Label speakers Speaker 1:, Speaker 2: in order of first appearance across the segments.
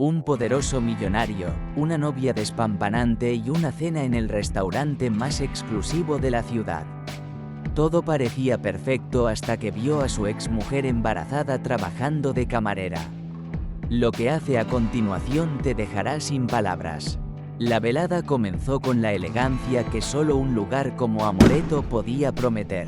Speaker 1: Un poderoso millonario, una novia despampanante y una cena en el restaurante más exclusivo de la ciudad. Todo parecía perfecto hasta que vio a su exmujer embarazada trabajando de camarera. Lo que hace a continuación te dejará sin palabras. La velada comenzó con la elegancia que solo un lugar como Amoreto podía prometer.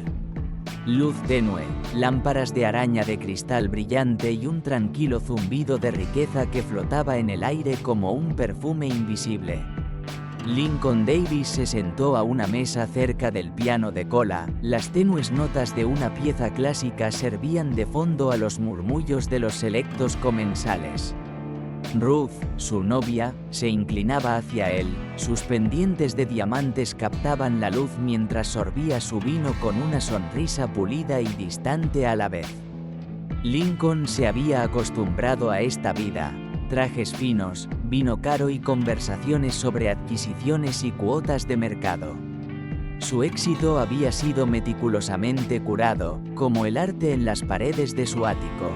Speaker 1: Luz tenue, lámparas de araña de cristal brillante y un tranquilo zumbido de riqueza que flotaba en el aire como un perfume invisible. Lincoln Davis se sentó a una mesa cerca del piano de cola. Las tenues notas de una pieza clásica servían de fondo a los murmullos de los selectos comensales. Ruth, su novia, se inclinaba hacia él, sus pendientes de diamantes captaban la luz mientras sorbía su vino con una sonrisa pulida y distante a la vez. Lincoln se había acostumbrado a esta vida: trajes finos, vino caro y conversaciones sobre adquisiciones y cuotas de mercado. Su éxito había sido meticulosamente curado, como el arte en las paredes de su ático.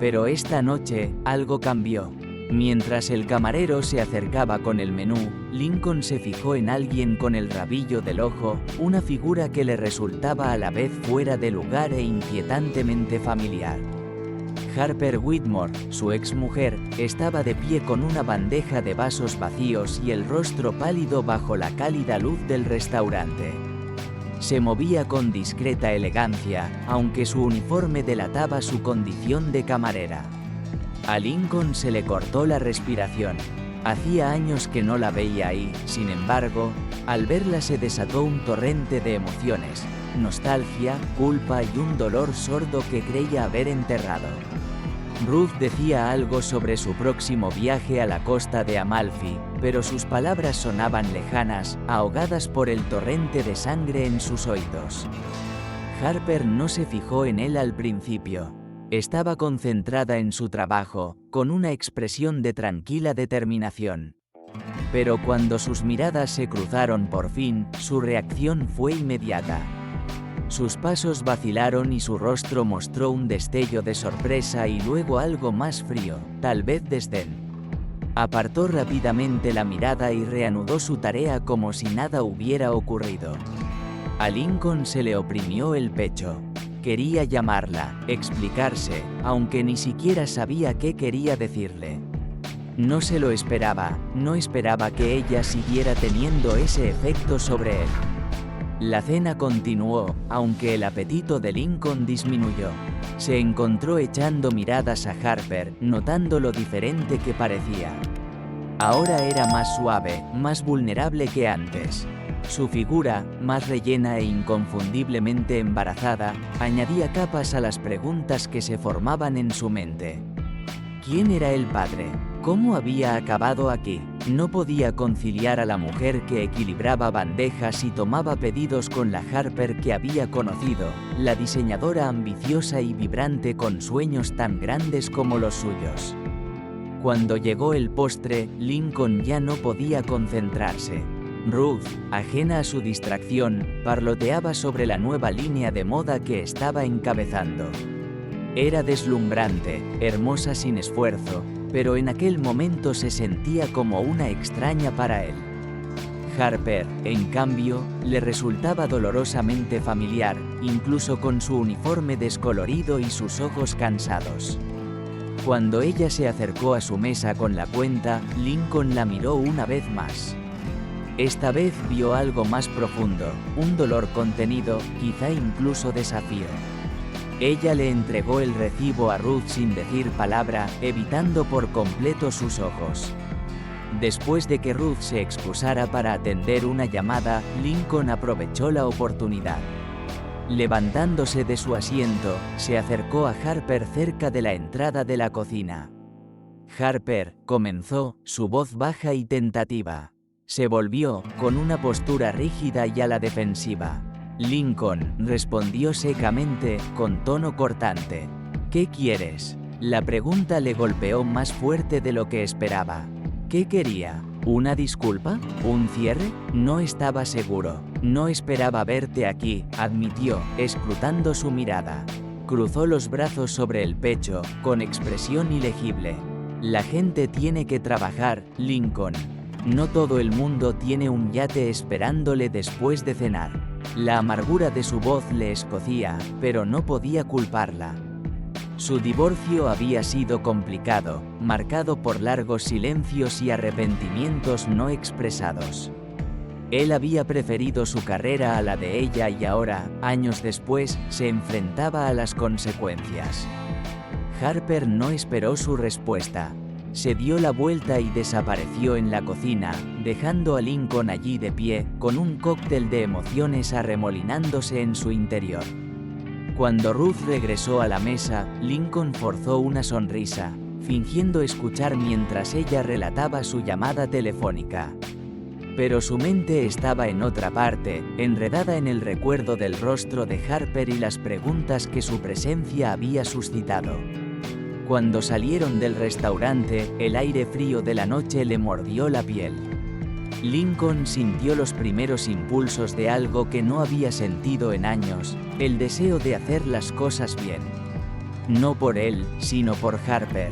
Speaker 1: Pero esta noche, algo cambió. Mientras el camarero se acercaba con el menú, Lincoln se fijó en alguien con el rabillo del ojo, una figura que le resultaba a la vez fuera de lugar e inquietantemente familiar. Harper Whitmore, su exmujer, estaba de pie con una bandeja de vasos vacíos y el rostro pálido bajo la cálida luz del restaurante. Se movía con discreta elegancia, aunque su uniforme delataba su condición de camarera. A Lincoln se le cortó la respiración. Hacía años que no la veía ahí, sin embargo, al verla se desató un torrente de emociones, nostalgia, culpa y un dolor sordo que creía haber enterrado. Ruth decía algo sobre su próximo viaje a la costa de Amalfi, pero sus palabras sonaban lejanas, ahogadas por el torrente de sangre en sus oídos. Harper no se fijó en él al principio. Estaba concentrada en su trabajo, con una expresión de tranquila determinación. Pero cuando sus miradas se cruzaron por fin, su reacción fue inmediata. Sus pasos vacilaron y su rostro mostró un destello de sorpresa y luego algo más frío, tal vez desdén. Apartó rápidamente la mirada y reanudó su tarea como si nada hubiera ocurrido. A Lincoln se le oprimió el pecho. Quería llamarla, explicarse, aunque ni siquiera sabía qué quería decirle. No se lo esperaba, no esperaba que ella siguiera teniendo ese efecto sobre él. La cena continuó, aunque el apetito de Lincoln disminuyó. Se encontró echando miradas a Harper, notando lo diferente que parecía. Ahora era más suave, más vulnerable que antes. Su figura, más rellena e inconfundiblemente embarazada, añadía capas a las preguntas que se formaban en su mente. ¿Quién era el padre? ¿Cómo había acabado aquí? No podía conciliar a la mujer que equilibraba bandejas y tomaba pedidos con la Harper que había conocido, la diseñadora ambiciosa y vibrante con sueños tan grandes como los suyos. Cuando llegó el postre, Lincoln ya no podía concentrarse. Ruth, ajena a su distracción, parloteaba sobre la nueva línea de moda que estaba encabezando. Era deslumbrante, hermosa sin esfuerzo, pero en aquel momento se sentía como una extraña para él. Harper, en cambio, le resultaba dolorosamente familiar, incluso con su uniforme descolorido y sus ojos cansados. Cuando ella se acercó a su mesa con la cuenta, Lincoln la miró una vez más. Esta vez vio algo más profundo, un dolor contenido, quizá incluso desafío. Ella le entregó el recibo a Ruth sin decir palabra, evitando por completo sus ojos. Después de que Ruth se excusara para atender una llamada, Lincoln aprovechó la oportunidad. Levantándose de su asiento, se acercó a Harper cerca de la entrada de la cocina. Harper, comenzó, su voz baja y tentativa. Se volvió, con una postura rígida y a la defensiva. Lincoln respondió secamente, con tono cortante. ¿Qué quieres? La pregunta le golpeó más fuerte de lo que esperaba. ¿Qué quería? ¿Una disculpa? ¿Un cierre? No estaba seguro. No esperaba verte aquí, admitió, escrutando su mirada. Cruzó los brazos sobre el pecho, con expresión ilegible. La gente tiene que trabajar, Lincoln. No todo el mundo tiene un yate esperándole después de cenar. La amargura de su voz le escocía, pero no podía culparla. Su divorcio había sido complicado, marcado por largos silencios y arrepentimientos no expresados. Él había preferido su carrera a la de ella y ahora, años después, se enfrentaba a las consecuencias. Harper no esperó su respuesta. Se dio la vuelta y desapareció en la cocina, dejando a Lincoln allí de pie, con un cóctel de emociones arremolinándose en su interior. Cuando Ruth regresó a la mesa, Lincoln forzó una sonrisa, fingiendo escuchar mientras ella relataba su llamada telefónica. Pero su mente estaba en otra parte, enredada en el recuerdo del rostro de Harper y las preguntas que su presencia había suscitado. Cuando salieron del restaurante, el aire frío de la noche le mordió la piel. Lincoln sintió los primeros impulsos de algo que no había sentido en años, el deseo de hacer las cosas bien. No por él, sino por Harper.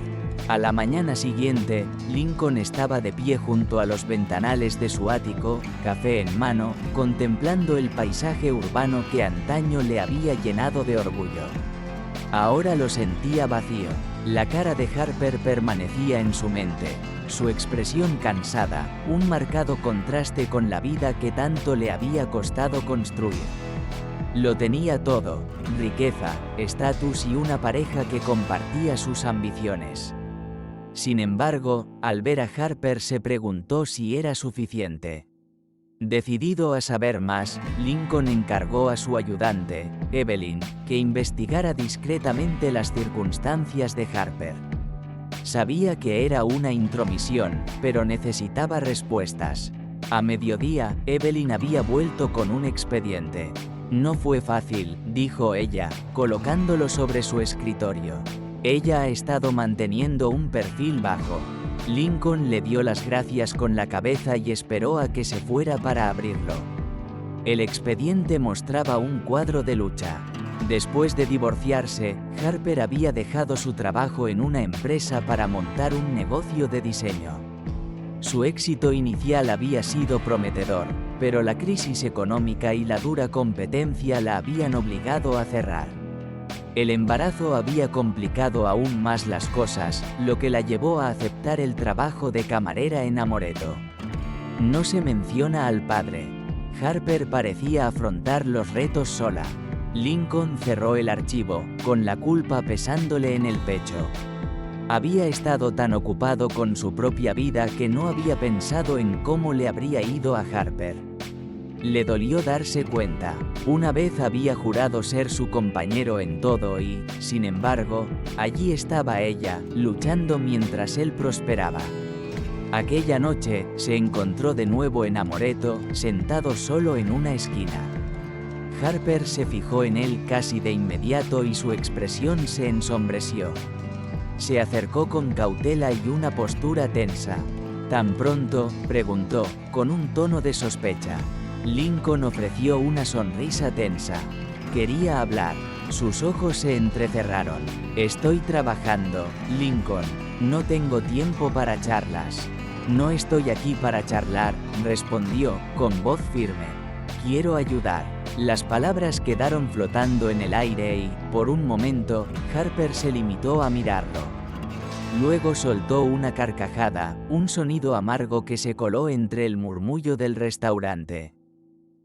Speaker 1: A la mañana siguiente, Lincoln estaba de pie junto a los ventanales de su ático, café en mano, contemplando el paisaje urbano que antaño le había llenado de orgullo. Ahora lo sentía vacío. La cara de Harper permanecía en su mente, su expresión cansada, un marcado contraste con la vida que tanto le había costado construir. Lo tenía todo: riqueza, estatus y una pareja que compartía sus ambiciones. Sin embargo, al ver a Harper se preguntó si era suficiente. Decidido a saber más, Lincoln encargó a su ayudante, Evelyn, que investigara discretamente las circunstancias de Harper. Sabía que era una intromisión, pero necesitaba respuestas. A mediodía, Evelyn había vuelto con un expediente. No fue fácil, dijo ella, colocándolo sobre su escritorio. Ella ha estado manteniendo un perfil bajo. Lincoln le dio las gracias con la cabeza y esperó a que se fuera para abrirlo. El expediente mostraba un cuadro de lucha. Después de divorciarse, Harper había dejado su trabajo en una empresa para montar un negocio de diseño. Su éxito inicial había sido prometedor, pero la crisis económica y la dura competencia la habían obligado a cerrar. El embarazo había complicado aún más las cosas, lo que la llevó a aceptar el trabajo de camarera en Amoreto. No se menciona al padre. Harper parecía afrontar los retos sola. Lincoln cerró el archivo, con la culpa pesándole en el pecho. Había estado tan ocupado con su propia vida que no había pensado en cómo le habría ido a Harper. Le dolió darse cuenta. Una vez había jurado ser su compañero en todo y, sin embargo, allí estaba ella, luchando mientras él prosperaba. Aquella noche, se encontró de nuevo en Amoreto, sentado solo en una esquina. Harper se fijó en él casi de inmediato y su expresión se ensombreció. Se acercó con cautela y una postura tensa. ¿Tan pronto?, preguntó, con un tono de sospecha. Lincoln ofreció una sonrisa tensa. Quería hablar. Sus ojos se entrecerraron. Estoy trabajando, Lincoln. No tengo tiempo para charlas. No estoy aquí para charlar, respondió, con voz firme. Quiero ayudar. Las palabras quedaron flotando en el aire y, por un momento, Harper se limitó a mirarlo. Luego soltó una carcajada, un sonido amargo que se coló entre el murmullo del restaurante.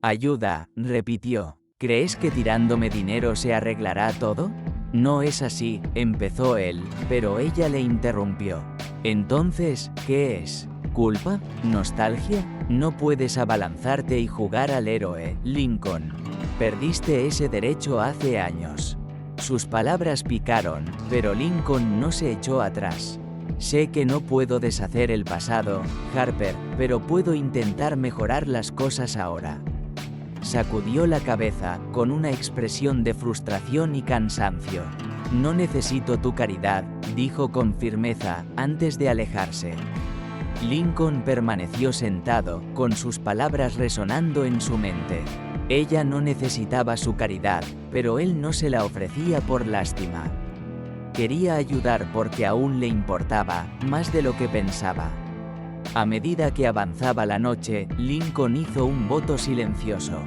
Speaker 1: Ayuda, repitió. ¿Crees que tirándome dinero se arreglará todo? No es así, empezó él, pero ella le interrumpió. Entonces, ¿qué es? ¿Culpa? ¿Nostalgia? No puedes abalanzarte y jugar al héroe, Lincoln. Perdiste ese derecho hace años. Sus palabras picaron, pero Lincoln no se echó atrás. Sé que no puedo deshacer el pasado, Harper, pero puedo intentar mejorar las cosas ahora. Sacudió la cabeza, con una expresión de frustración y cansancio. No necesito tu caridad, dijo con firmeza, antes de alejarse. Lincoln permaneció sentado, con sus palabras resonando en su mente. Ella no necesitaba su caridad, pero él no se la ofrecía por lástima. Quería ayudar porque aún le importaba, más de lo que pensaba. A medida que avanzaba la noche, Lincoln hizo un voto silencioso.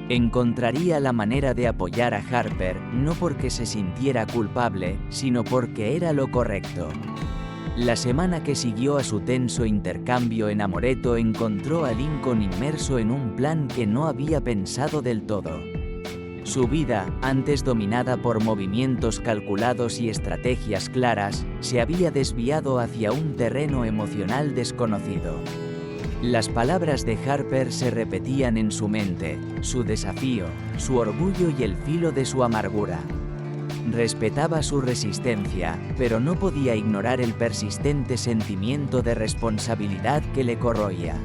Speaker 1: Encontraría la manera de apoyar a Harper, no porque se sintiera culpable, sino porque era lo correcto. La semana que siguió a su tenso intercambio en Amoreto encontró a Lincoln inmerso en un plan que no había pensado del todo. Su vida, antes dominada por movimientos calculados y estrategias claras, se había desviado hacia un terreno emocional desconocido. Las palabras de Harper se repetían en su mente, su desafío, su orgullo y el filo de su amargura. Respetaba su resistencia, pero no podía ignorar el persistente sentimiento de responsabilidad que le corroía.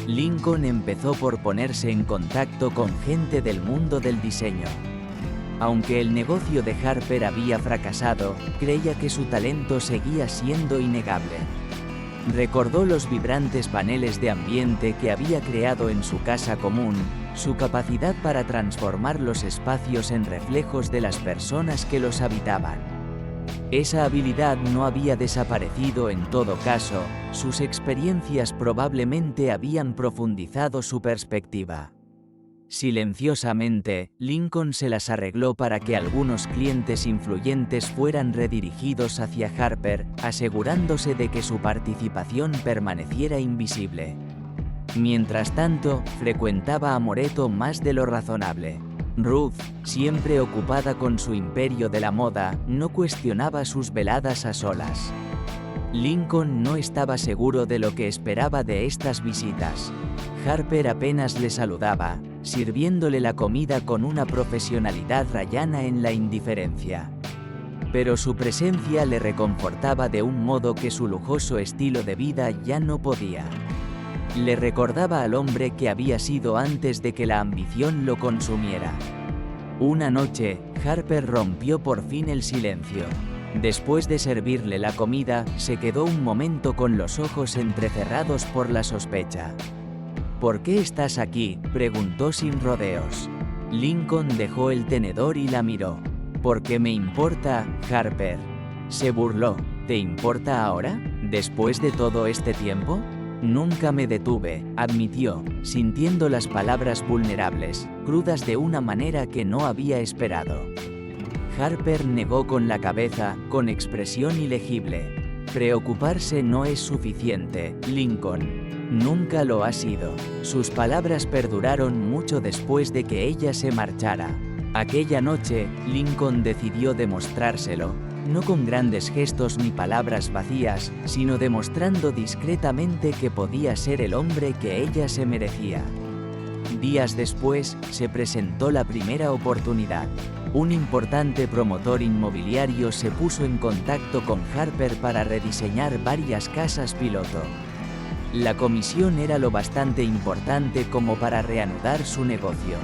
Speaker 1: Lincoln empezó por ponerse en contacto con gente del mundo del diseño. Aunque el negocio de Harper había fracasado, creía que su talento seguía siendo innegable. Recordó los vibrantes paneles de ambiente que había creado en su casa común, su capacidad para transformar los espacios en reflejos de las personas que los habitaban. Esa habilidad no había desaparecido en todo caso, sus experiencias probablemente habían profundizado su perspectiva. Silenciosamente, Lincoln se las arregló para que algunos clientes influyentes fueran redirigidos hacia Harper, asegurándose de que su participación permaneciera invisible. Mientras tanto, frecuentaba Amoreto más de lo razonable. Ruth, siempre ocupada con su imperio de la moda, no cuestionaba sus veladas a solas. Lincoln no estaba seguro de lo que esperaba de estas visitas. Harper apenas le saludaba, sirviéndole la comida con una profesionalidad rayana en la indiferencia. Pero su presencia le reconfortaba de un modo que su lujoso estilo de vida ya no podía. Le recordaba al hombre que había sido antes de que la ambición lo consumiera. Una noche, Harper rompió por fin el silencio. Después de servirle la comida, se quedó un momento con los ojos entrecerrados por la sospecha. «¿Por qué estás aquí?», preguntó sin rodeos. Lincoln dejó el tenedor y la miró. «Porque me importa, Harper». Se burló. «¿Te importa ahora? ¿Después de todo este tiempo?». «Nunca me detuve», admitió, sintiendo las palabras vulnerables, crudas de una manera que no había esperado. Harper negó con la cabeza, con expresión ilegible. «Preocuparse no es suficiente, Lincoln. Nunca lo ha sido». Sus palabras perduraron mucho después de que ella se marchara. Aquella noche, Lincoln decidió demostrárselo, no con grandes gestos ni palabras vacías, sino demostrando discretamente que podía ser el hombre que ella se merecía. Días después, se presentó la primera oportunidad. Un importante promotor inmobiliario se puso en contacto con Harper para rediseñar varias casas piloto. La comisión era lo bastante importante como para reanudar su negocio.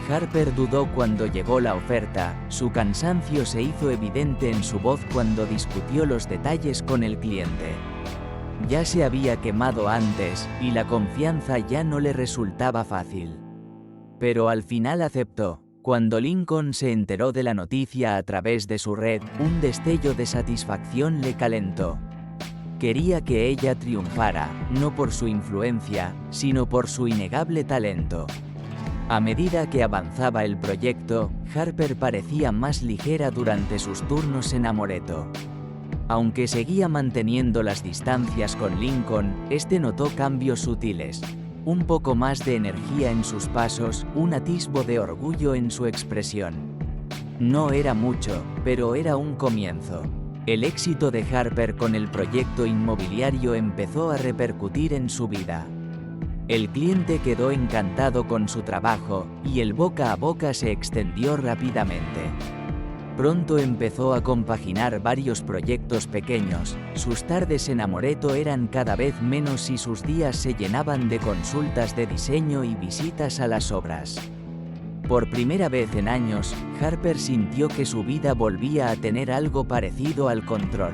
Speaker 1: Harper dudó cuando llegó la oferta, su cansancio se hizo evidente en su voz cuando discutió los detalles con el cliente. Ya se había quemado antes, y la confianza ya no le resultaba fácil. Pero al final aceptó. Cuando Lincoln se enteró de la noticia a través de su red, un destello de satisfacción le calentó. Quería que ella triunfara, no por su influencia, sino por su innegable talento. A medida que avanzaba el proyecto, Harper parecía más ligera durante sus turnos en Amoreto. Aunque seguía manteniendo las distancias con Lincoln, este notó cambios sutiles. Un poco más de energía en sus pasos, un atisbo de orgullo en su expresión. No era mucho, pero era un comienzo. El éxito de Harper con el proyecto inmobiliario empezó a repercutir en su vida. El cliente quedó encantado con su trabajo, y el boca a boca se extendió rápidamente. Pronto empezó a compaginar varios proyectos pequeños, sus tardes en Amoreto eran cada vez menos y sus días se llenaban de consultas de diseño y visitas a las obras. Por primera vez en años, Harper sintió que su vida volvía a tener algo parecido al control.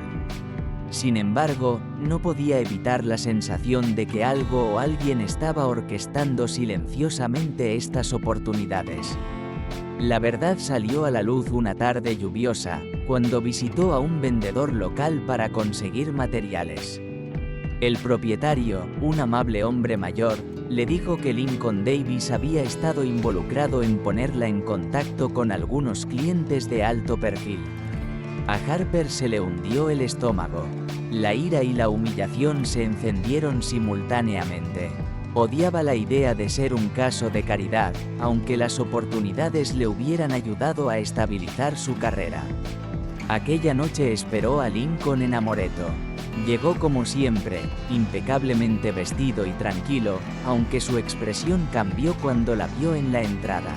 Speaker 1: Sin embargo, no podía evitar la sensación de que algo o alguien estaba orquestando silenciosamente estas oportunidades. La verdad salió a la luz una tarde lluviosa, cuando visitó a un vendedor local para conseguir materiales. El propietario, un amable hombre mayor, le dijo que Lincoln Davis había estado involucrado en ponerla en contacto con algunos clientes de alto perfil. A Harper se le hundió el estómago. La ira y la humillación se encendieron simultáneamente. Odiaba la idea de ser un caso de caridad, aunque las oportunidades le hubieran ayudado a estabilizar su carrera. Aquella noche esperó a Lincoln en Amoreto. Llegó como siempre, impecablemente vestido y tranquilo, aunque su expresión cambió cuando la vio en la entrada.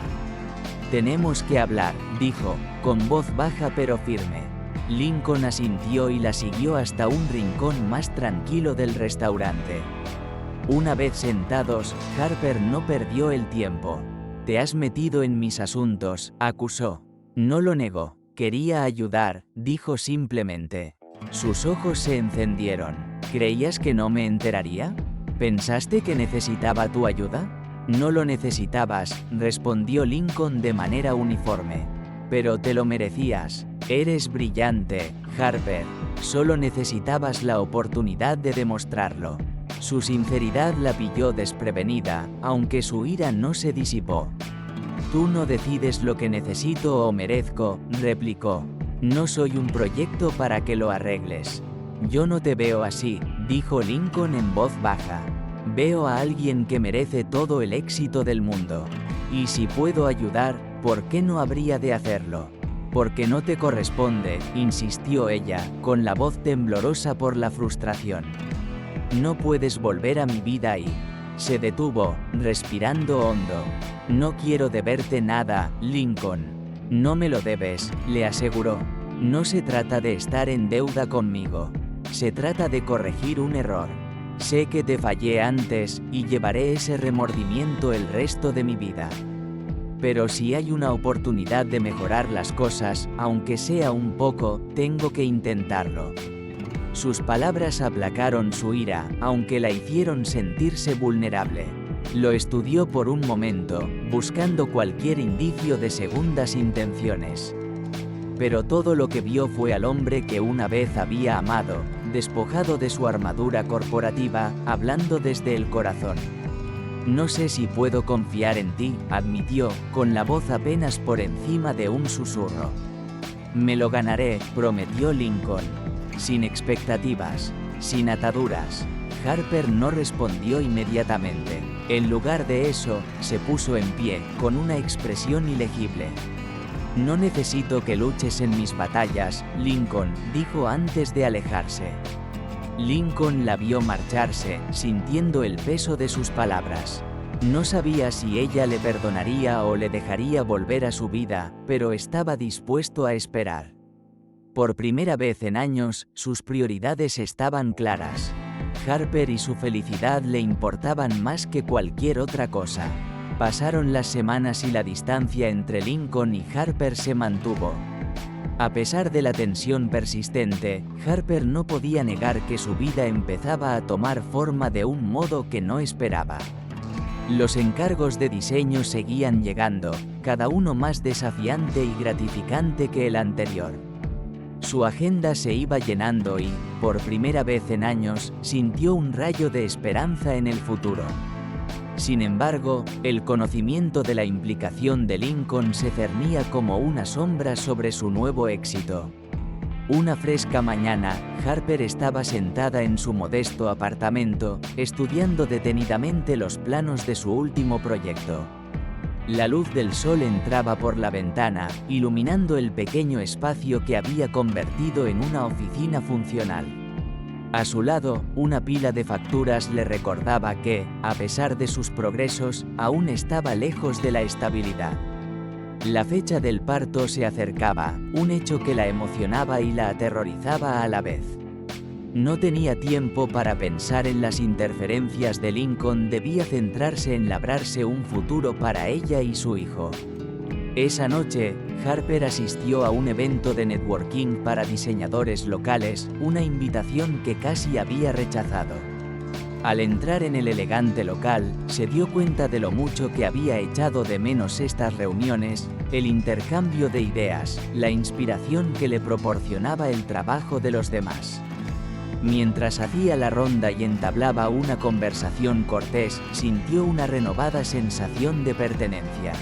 Speaker 1: «Tenemos que hablar», dijo, con voz baja pero firme. Lincoln asintió y la siguió hasta un rincón más tranquilo del restaurante. Una vez sentados, Harper no perdió el tiempo. «Te has metido en mis asuntos», acusó. No lo negó. «Quería ayudar», dijo simplemente. Sus ojos se encendieron. «¿Creías que no me enteraría? ¿Pensaste que necesitaba tu ayuda?» «No lo necesitabas», respondió Lincoln de manera uniforme. «Pero te lo merecías. Eres brillante, Harper. Solo necesitabas la oportunidad de demostrarlo». Su sinceridad la pilló desprevenida, aunque su ira no se disipó. «Tú no decides lo que necesito o merezco», replicó. «No soy un proyecto para que lo arregles». «Yo no te veo así», dijo Lincoln en voz baja. «Veo a alguien que merece todo el éxito del mundo. Y si puedo ayudar, ¿por qué no habría de hacerlo?» «Porque no te corresponde», insistió ella, con la voz temblorosa por la frustración. «No puedes volver a mi vida ahí». Se detuvo, respirando hondo. «No quiero deberte nada, Lincoln». «No me lo debes», le aseguró. «No se trata de estar en deuda conmigo. Se trata de corregir un error. Sé que te fallé antes, y llevaré ese remordimiento el resto de mi vida. Pero si hay una oportunidad de mejorar las cosas, aunque sea un poco, tengo que intentarlo». Sus palabras aplacaron su ira, aunque la hicieron sentirse vulnerable. Lo estudió por un momento, buscando cualquier indicio de segundas intenciones. Pero todo lo que vio fue al hombre que una vez había amado, despojado de su armadura corporativa, hablando desde el corazón. «No sé si puedo confiar en ti», admitió, con la voz apenas por encima de un susurro. «Me lo ganaré», prometió Lincoln. Sin expectativas, sin ataduras. Harper no respondió inmediatamente. En lugar de eso, se puso en pie, con una expresión ilegible. «No necesito que luches en mis batallas, Lincoln», dijo antes de alejarse. Lincoln la vio marcharse, sintiendo el peso de sus palabras. No sabía si ella le perdonaría o le dejaría volver a su vida, pero estaba dispuesto a esperar. Por primera vez en años, sus prioridades estaban claras. Harper y su felicidad le importaban más que cualquier otra cosa. Pasaron las semanas y la distancia entre Lincoln y Harper se mantuvo. A pesar de la tensión persistente, Harper no podía negar que su vida empezaba a tomar forma de un modo que no esperaba. Los encargos de diseño seguían llegando, cada uno más desafiante y gratificante que el anterior. Su agenda se iba llenando y, por primera vez en años, sintió un rayo de esperanza en el futuro. Sin embargo, el conocimiento de la implicación de Lincoln se cernía como una sombra sobre su nuevo éxito. Una fresca mañana, Harper estaba sentada en su modesto apartamento, estudiando detenidamente los planos de su último proyecto. La luz del sol entraba por la ventana, iluminando el pequeño espacio que había convertido en una oficina funcional. A su lado, una pila de facturas le recordaba que, a pesar de sus progresos, aún estaba lejos de la estabilidad. La fecha del parto se acercaba, un hecho que la emocionaba y la aterrorizaba a la vez. No tenía tiempo para pensar en las interferencias de Lincoln, debía centrarse en labrarse un futuro para ella y su hijo. Esa noche, Harper asistió a un evento de networking para diseñadores locales, una invitación que casi había rechazado. Al entrar en el elegante local, se dio cuenta de lo mucho que había echado de menos estas reuniones, el intercambio de ideas, la inspiración que le proporcionaba el trabajo de los demás. Mientras hacía la ronda y entablaba una conversación cortés, sintió una renovada sensación de pertenencia.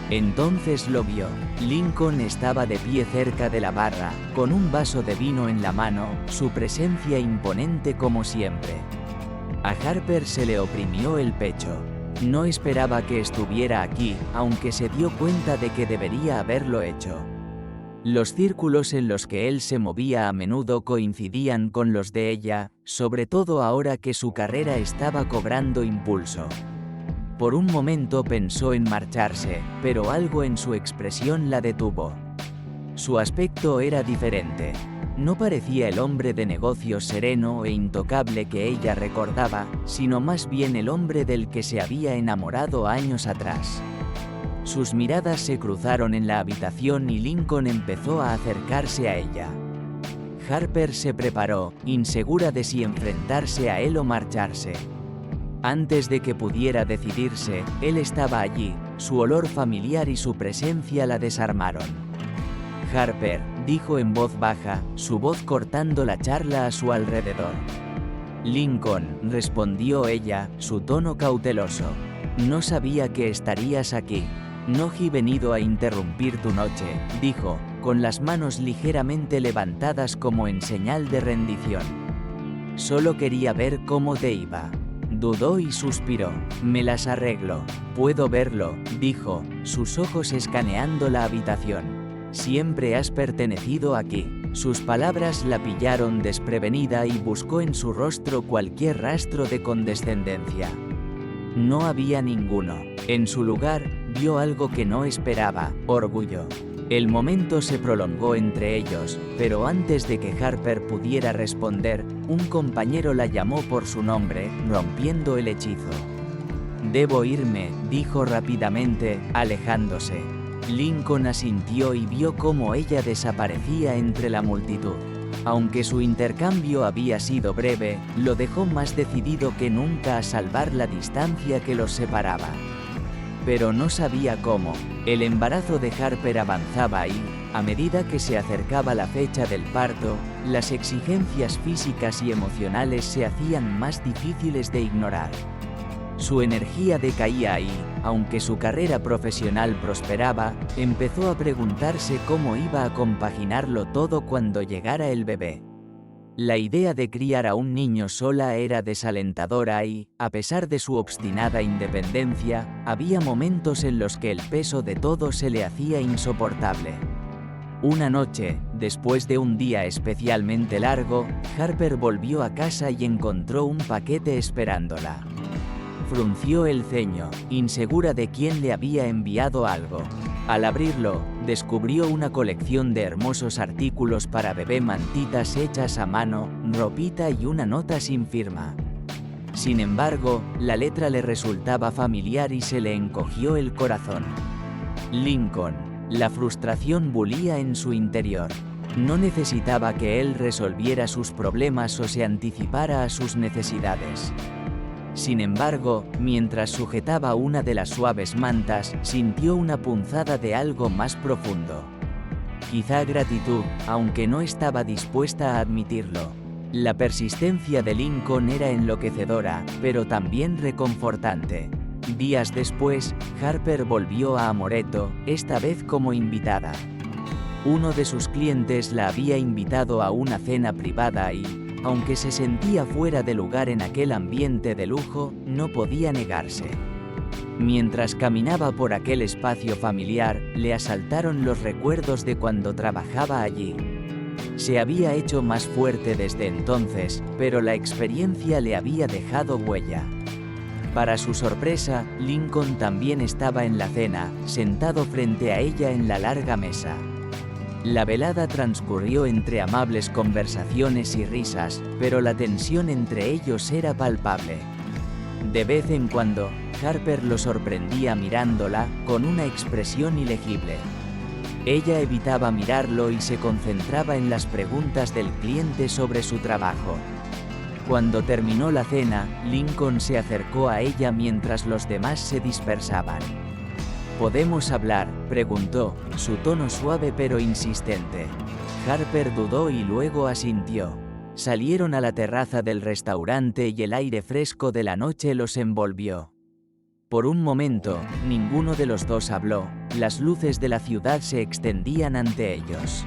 Speaker 1: Entonces lo vio. Lincoln estaba de pie cerca de la barra, con un vaso de vino en la mano, su presencia imponente como siempre. A Harper se le oprimió el pecho. No esperaba que estuviera aquí, aunque se dio cuenta de que debería haberlo hecho. Los círculos en los que él se movía a menudo coincidían con los de ella, sobre todo ahora que su carrera estaba cobrando impulso. Por un momento pensó en marcharse, pero algo en su expresión la detuvo. Su aspecto era diferente. No parecía el hombre de negocios sereno e intocable que ella recordaba, sino más bien el hombre del que se había enamorado años atrás. Sus miradas se cruzaron en la habitación y Lincoln empezó a acercarse a ella. Harper se preparó, insegura de si enfrentarse a él o marcharse. Antes de que pudiera decidirse, él estaba allí, su olor familiar y su presencia la desarmaron. Harper, dijo en voz baja, su voz cortando la charla a su alrededor. Lincoln, respondió ella, su tono cauteloso. No sabía que estarías aquí. No he venido a interrumpir tu noche, dijo, con las manos ligeramente levantadas como en señal de rendición. Solo quería ver cómo te iba. Dudó y suspiró. Me las arreglo. Puedo verlo, dijo, sus ojos escaneando la habitación. Siempre has pertenecido aquí. Sus palabras la pillaron desprevenida y buscó en su rostro cualquier rastro de condescendencia. No había ninguno. En su lugar, vio algo que no esperaba, orgullo. El momento se prolongó entre ellos, pero antes de que Harper pudiera responder, un compañero la llamó por su nombre, rompiendo el hechizo. Debo irme, dijo rápidamente, alejándose. Lincoln asintió y vio cómo ella desaparecía entre la multitud. Aunque su intercambio había sido breve, lo dejó más decidido que nunca a salvar la distancia que los separaba. Pero no sabía cómo. El embarazo de Harper avanzaba y, a medida que se acercaba la fecha del parto, las exigencias físicas y emocionales se hacían más difíciles de ignorar. Su energía decaía y, aunque su carrera profesional prosperaba, empezó a preguntarse cómo iba a compaginarlo todo cuando llegara el bebé. La idea de criar a un niño sola era desalentadora y, a pesar de su obstinada independencia, había momentos en los que el peso de todo se le hacía insoportable. Una noche, después de un día especialmente largo, Harper volvió a casa y encontró un paquete esperándola. Frunció el ceño, insegura de quién le había enviado algo. Al abrirlo, descubrió una colección de hermosos artículos para bebé, mantitas hechas a mano, ropita y una nota sin firma. Sin embargo, la letra le resultaba familiar y se le encogió el corazón. Lincoln. La frustración bullía en su interior. No necesitaba que él resolviera sus problemas o se anticipara a sus necesidades. Sin embargo, mientras sujetaba una de las suaves mantas, sintió una punzada de algo más profundo. Quizá gratitud, aunque no estaba dispuesta a admitirlo. La persistencia de Lincoln era enloquecedora, pero también reconfortante. Días después, Harper volvió a Amoreto, esta vez como invitada. Uno de sus clientes la había invitado a una cena privada y, aunque se sentía fuera de lugar en aquel ambiente de lujo, no podía negarse. Mientras caminaba por aquel espacio familiar, le asaltaron los recuerdos de cuando trabajaba allí. Se había hecho más fuerte desde entonces, pero la experiencia le había dejado huella. Para su sorpresa, Lincoln también estaba en la cena, sentado frente a ella en la larga mesa. La velada transcurrió entre amables conversaciones y risas, pero la tensión entre ellos era palpable. De vez en cuando, Harper lo sorprendía mirándola, con una expresión ilegible. Ella evitaba mirarlo y se concentraba en las preguntas del cliente sobre su trabajo. Cuando terminó la cena, Lincoln se acercó a ella mientras los demás se dispersaban. ¿Podemos hablar?, preguntó, su tono suave pero insistente. Harper dudó y luego asintió. Salieron a la terraza del restaurante y el aire fresco de la noche los envolvió. Por un momento, ninguno de los dos habló, las luces de la ciudad se extendían ante ellos.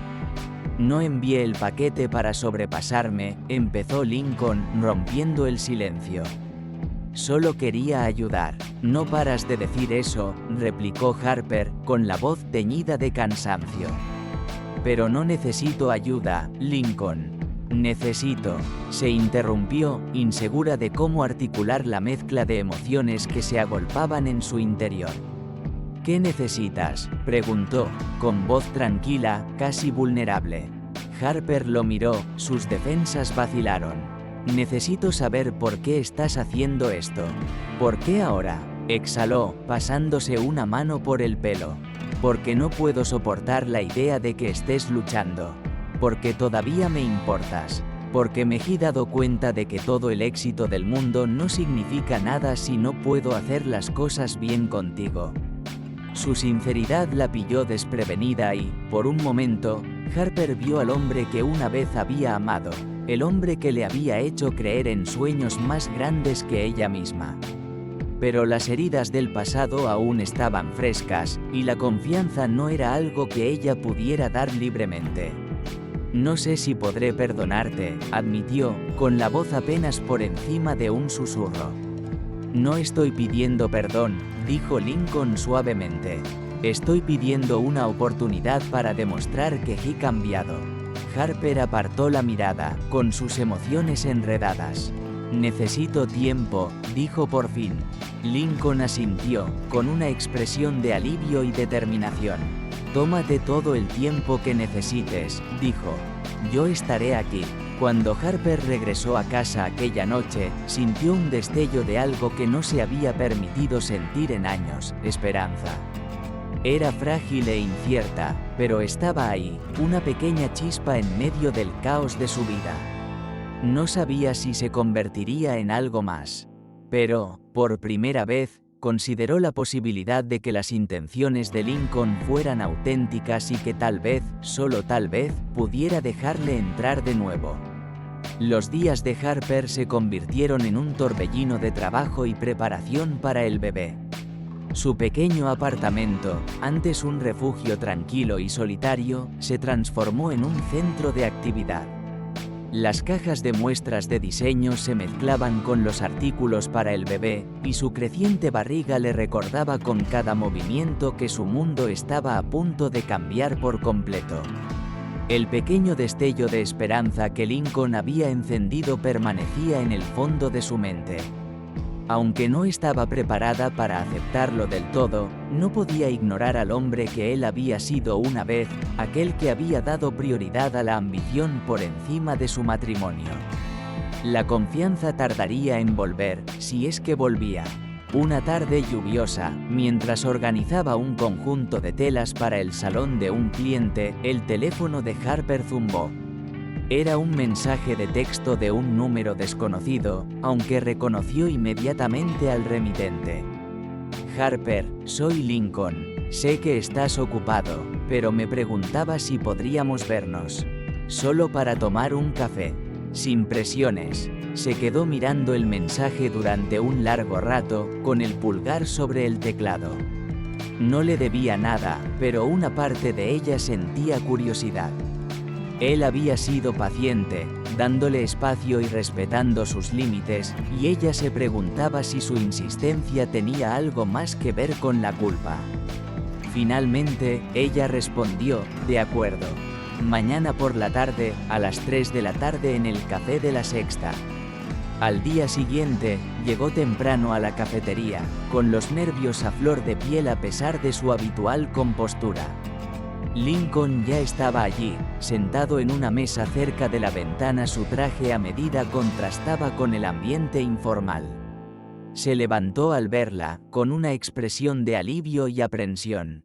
Speaker 1: No envié el paquete para sobrepasarme, empezó Lincoln, rompiendo el silencio. Solo quería ayudar. No paras de decir eso, replicó Harper, con la voz teñida de cansancio. Pero no necesito ayuda, Lincoln. Necesito, se interrumpió, insegura de cómo articular la mezcla de emociones que se agolpaban en su interior. ¿Qué necesitas?, preguntó, con voz tranquila, casi vulnerable. Harper lo miró, sus defensas vacilaron. Necesito saber por qué estás haciendo esto. ¿Por qué ahora?, exhaló, pasándose una mano por el pelo. Porque no puedo soportar la idea de que estés luchando. Porque todavía me importas. Porque me he dado cuenta de que todo el éxito del mundo no significa nada si no puedo hacer las cosas bien contigo. Su sinceridad la pilló desprevenida y, por un momento, Harper vio al hombre que una vez había amado, el hombre que le había hecho creer en sueños más grandes que ella misma. Pero las heridas del pasado aún estaban frescas, y la confianza no era algo que ella pudiera dar libremente. No sé si podré perdonarte, admitió, con la voz apenas por encima de un susurro. No estoy pidiendo perdón, dijo Lincoln suavemente. Estoy pidiendo una oportunidad para demostrar que he cambiado. Harper apartó la mirada, con sus emociones enredadas. Necesito tiempo, dijo por fin. Lincoln asintió, con una expresión de alivio y determinación. Tómate todo el tiempo que necesites, dijo. Yo estaré aquí. Cuando Harper regresó a casa aquella noche, sintió un destello de algo que no se había permitido sentir en años: esperanza. Era frágil e incierta, pero estaba ahí, una pequeña chispa en medio del caos de su vida. No sabía si se convertiría en algo más. Pero, por primera vez, consideró la posibilidad de que las intenciones de Lincoln fueran auténticas y que tal vez, solo tal vez, pudiera dejarle entrar de nuevo. Los días de Harper se convirtieron en un torbellino de trabajo y preparación para el bebé. Su pequeño apartamento, antes un refugio tranquilo y solitario, se transformó en un centro de actividad. Las cajas de muestras de diseño se mezclaban con los artículos para el bebé, y su creciente barriga le recordaba con cada movimiento que su mundo estaba a punto de cambiar por completo. El pequeño destello de esperanza que Lincoln había encendido permanecía en el fondo de su mente. Aunque no estaba preparada para aceptarlo del todo, no podía ignorar al hombre que él había sido una vez, aquel que había dado prioridad a la ambición por encima de su matrimonio. La confianza tardaría en volver, si es que volvía. Una tarde lluviosa, mientras organizaba un conjunto de telas para el salón de un cliente, el teléfono de Harper zumbó. Era un mensaje de texto de un número desconocido, aunque reconoció inmediatamente al remitente. Harper, soy Lincoln. Sé que estás ocupado, pero me preguntaba si podríamos vernos. Solo para tomar un café. Sin presiones. Se quedó mirando el mensaje durante un largo rato, con el pulgar sobre el teclado. No le debía nada, pero una parte de ella sentía curiosidad. Él había sido paciente, dándole espacio y respetando sus límites, y ella se preguntaba si su insistencia tenía algo más que ver con la culpa. Finalmente, ella respondió, de acuerdo. Mañana por la tarde, a las 3 de la tarde en el Café de la Sexta. Al día siguiente, llegó temprano a la cafetería, con los nervios a flor de piel a pesar de su habitual compostura. Lincoln ya estaba allí, sentado en una mesa cerca de la ventana. Su traje a medida contrastaba con el ambiente informal. Se levantó al verla, con una expresión de alivio y aprensión.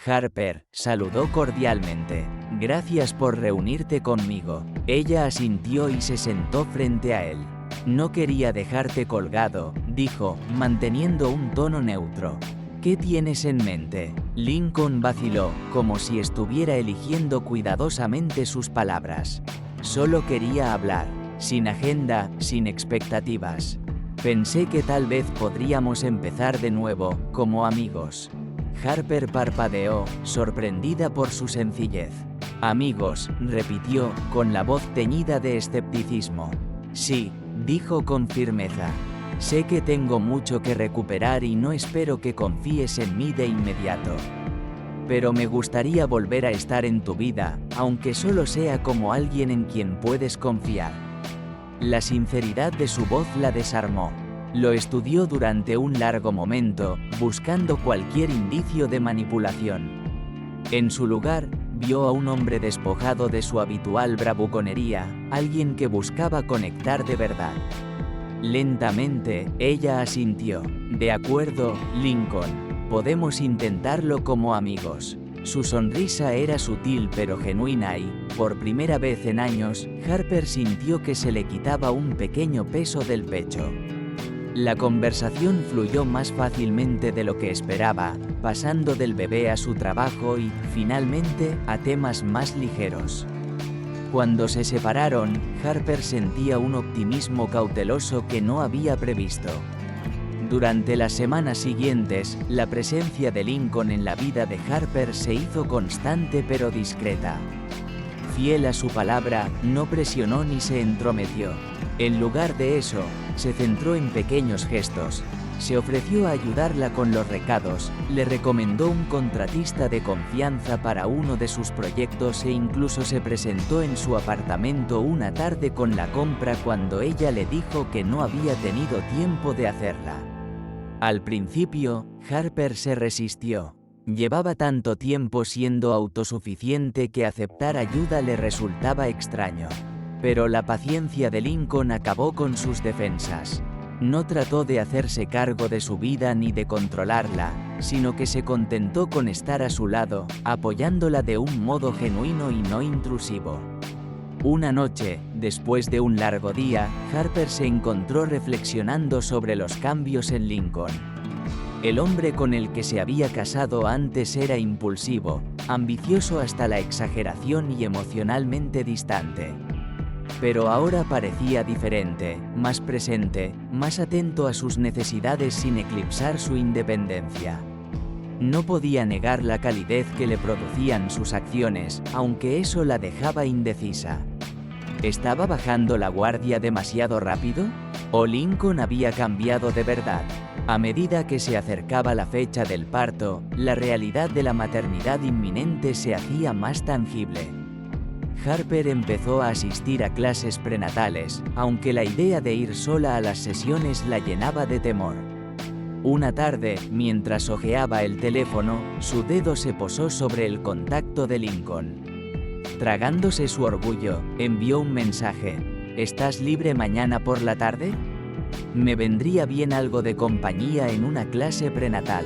Speaker 1: Harper, saludó cordialmente. Gracias por reunirte conmigo. Ella asintió y se sentó frente a él. No quería dejarte colgado, dijo, manteniendo un tono neutro. ¿Qué tienes en mente? Lincoln vaciló, como si estuviera eligiendo cuidadosamente sus palabras. Solo quería hablar, sin agenda, sin expectativas. Pensé que tal vez podríamos empezar de nuevo, como amigos. Harper parpadeó, sorprendida por su sencillez. Amigos, repitió, con la voz teñida de escepticismo. Sí, dijo con firmeza. Sé que tengo mucho que recuperar y no espero que confíes en mí de inmediato. Pero me gustaría volver a estar en tu vida, aunque solo sea como alguien en quien puedes confiar. La sinceridad de su voz la desarmó. Lo estudió durante un largo momento, buscando cualquier indicio de manipulación. En su lugar, vio a un hombre despojado de su habitual bravuconería, alguien que buscaba conectar de verdad. Lentamente, ella asintió. De acuerdo, Lincoln. Podemos intentarlo como amigos. Su sonrisa era sutil pero genuina y, por primera vez en años, Harper sintió que se le quitaba un pequeño peso del pecho. La conversación fluyó más fácilmente de lo que esperaba, pasando del bebé a su trabajo y, finalmente, a temas más ligeros. Cuando se separaron, Harper sentía un optimismo cauteloso que no había previsto. Durante las semanas siguientes, la presencia de Lincoln en la vida de Harper se hizo constante pero discreta. Fiel a su palabra, no presionó ni se entrometió. En lugar de eso, se centró en pequeños gestos. Se ofreció a ayudarla con los recados, le recomendó un contratista de confianza para uno de sus proyectos e incluso se presentó en su apartamento una tarde con la compra cuando ella le dijo que no había tenido tiempo de hacerla. Al principio, Harper se resistió. Llevaba tanto tiempo siendo autosuficiente que aceptar ayuda le resultaba extraño. Pero la paciencia de Lincoln acabó con sus defensas. No trató de hacerse cargo de su vida ni de controlarla, sino que se contentó con estar a su lado, apoyándola de un modo genuino y no intrusivo. Una noche, después de un largo día, Harper se encontró reflexionando sobre los cambios en Lincoln. El hombre con el que se había casado antes era impulsivo, ambicioso hasta la exageración y emocionalmente distante. Pero ahora parecía diferente, más presente, más atento a sus necesidades sin eclipsar su independencia. No podía negar la calidez que le producían sus acciones, aunque eso la dejaba indecisa. ¿Estaba bajando la guardia demasiado rápido? ¿O Lincoln había cambiado de verdad? A medida que se acercaba la fecha del parto, la realidad de la maternidad inminente se hacía más tangible. Harper empezó a asistir a clases prenatales, aunque la idea de ir sola a las sesiones la llenaba de temor. Una tarde, mientras hojeaba el teléfono, su dedo se posó sobre el contacto de Lincoln. Tragándose su orgullo, envió un mensaje. ¿Estás libre mañana por la tarde? Me vendría bien algo de compañía en una clase prenatal.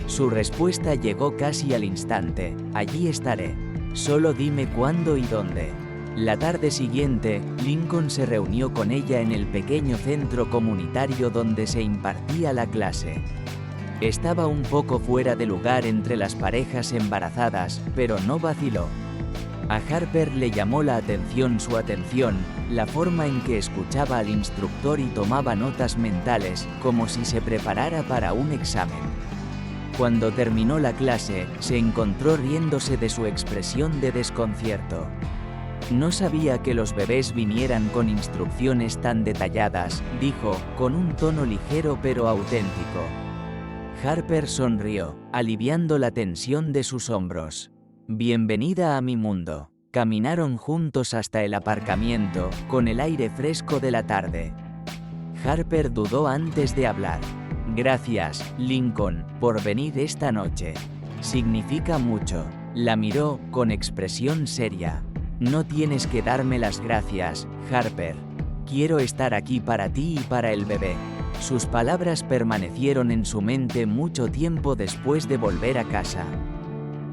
Speaker 1: Su respuesta llegó casi al instante. Allí estaré. Solo dime cuándo y dónde. La tarde siguiente, Lincoln se reunió con ella en el pequeño centro comunitario donde se impartía la clase. Estaba un poco fuera de lugar entre las parejas embarazadas, pero no vaciló. A Harper le llamó la atención su atención, la forma en que escuchaba al instructor y tomaba notas mentales, como si se preparara para un examen. Cuando terminó la clase, se encontró riéndose de su expresión de desconcierto. No sabía que los bebés vinieran con instrucciones tan detalladas, dijo, con un tono ligero pero auténtico. Harper sonrió, aliviando la tensión de sus hombros. Bienvenida a mi mundo. Caminaron juntos hasta el aparcamiento, con el aire fresco de la tarde. Harper dudó antes de hablar. Gracias, Lincoln, por venir esta noche. Significa mucho. La miró, con expresión seria. No tienes que darme las gracias, Harper. Quiero estar aquí para ti y para el bebé. Sus palabras permanecieron en su mente mucho tiempo después de volver a casa.